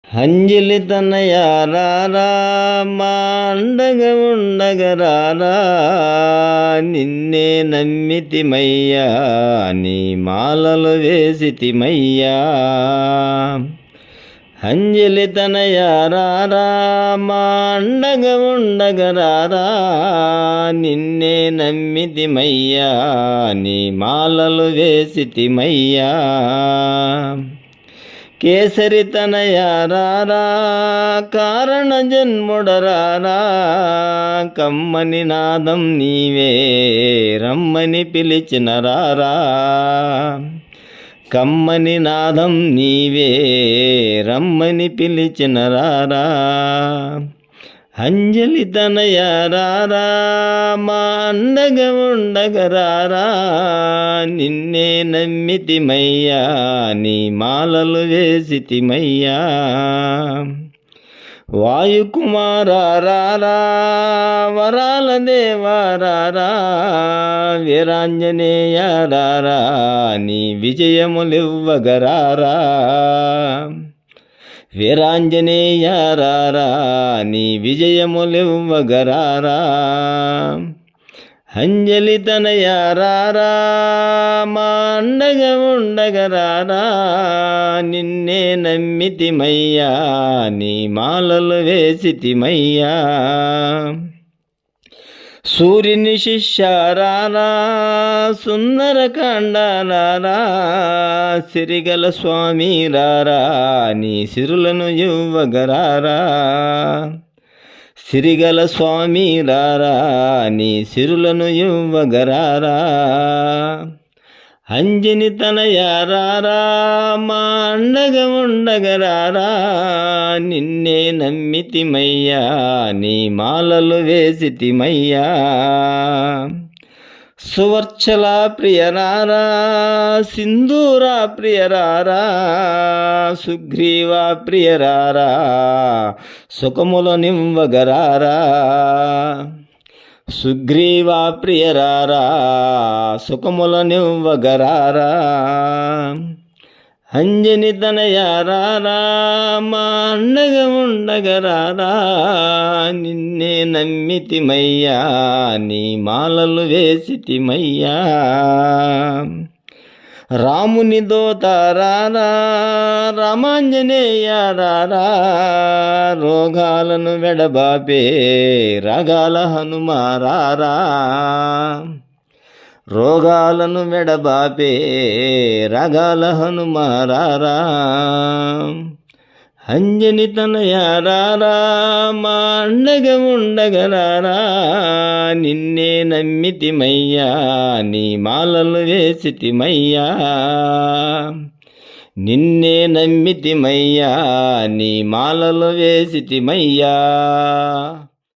అంజలి తనయ రారా మా అండగా ఉండగరారా, నిన్నే నమ్మితిమయ్యా నీ మాలలు వేసితిమయ్యా. అంజలి తనయ రారా మా అండగా ఉండగరారా, నిన్నే నమ్మితిమయ్యా నీ మాలలు వేసితిమయ్యా. కేసరి తనయ రారా కారణ జన్ముడరారా, కమ్మని నాదం నీవే రమ్మని పిలిచిన రారా. కమ్మని నాదం నీవే రమ్మని పిలిచిన రారా. అంజలి తనయ రారా మా అండగా ఉండగరారా, నిన్నే నమ్మితిమయ్యా నీ మాలలు వేసితిమయ్యా. వాయుకుమారారా వరాల దేవారారా, వీరాంజనేయ రారా నీ విజయములివ్వగరారా. వీరాంజనేయ రారా నీ విజయములివ్వగరారా. అంజలి తనయ రారా మా అండగా ఉండగరారా, నిన్నే నమ్మితిమయ్యా నీ మాలలు వేసితిమయ్యా. సూర్యుని శిష్యారారా సుందరకాండాలారా, సిరిగల స్వామి రారా నీ సిరులను ఇవ్వగరారా. సిరిగల స్వామి రారా నీ సిరులను ఇవ్వగరారా. అంజని తనయ రారా మా అండగా ఉండగరారా, నిన్నే నమ్మితిమయ్యా నీ మాలలు వేసితిమయ్యా. సువర్చల ప్రియరారా సింధూర ప్రియరారా, సుగ్రీవ ప్రియరారా సుఖముల నివ్వగరారా. సుగ్రీవ ప్రియరారా సుఖముల నివ్వగరారా. అంజని తనయ రారా మా అండగా ఉండగరారా, నిన్నే నమ్మితిమయ్యా నీ మాలలు వేసితిమయ్యా. రాముని దోతారారా రామాంజనేయ రారా, రోగాలను వెడబాపే రాగాల హనుమారారా. రోగాలను వెడబాపే రాగాల హనుమారారా. అంజని తనయ రారా మా అండగా ఉండగరారా, నిన్నే నమ్మితిమయ్యా నీ మాలలు వేసితిమయ్యా. నిన్నే నమ్మితిమయ్యా నీ మాలలు వేసితిమయ్యా.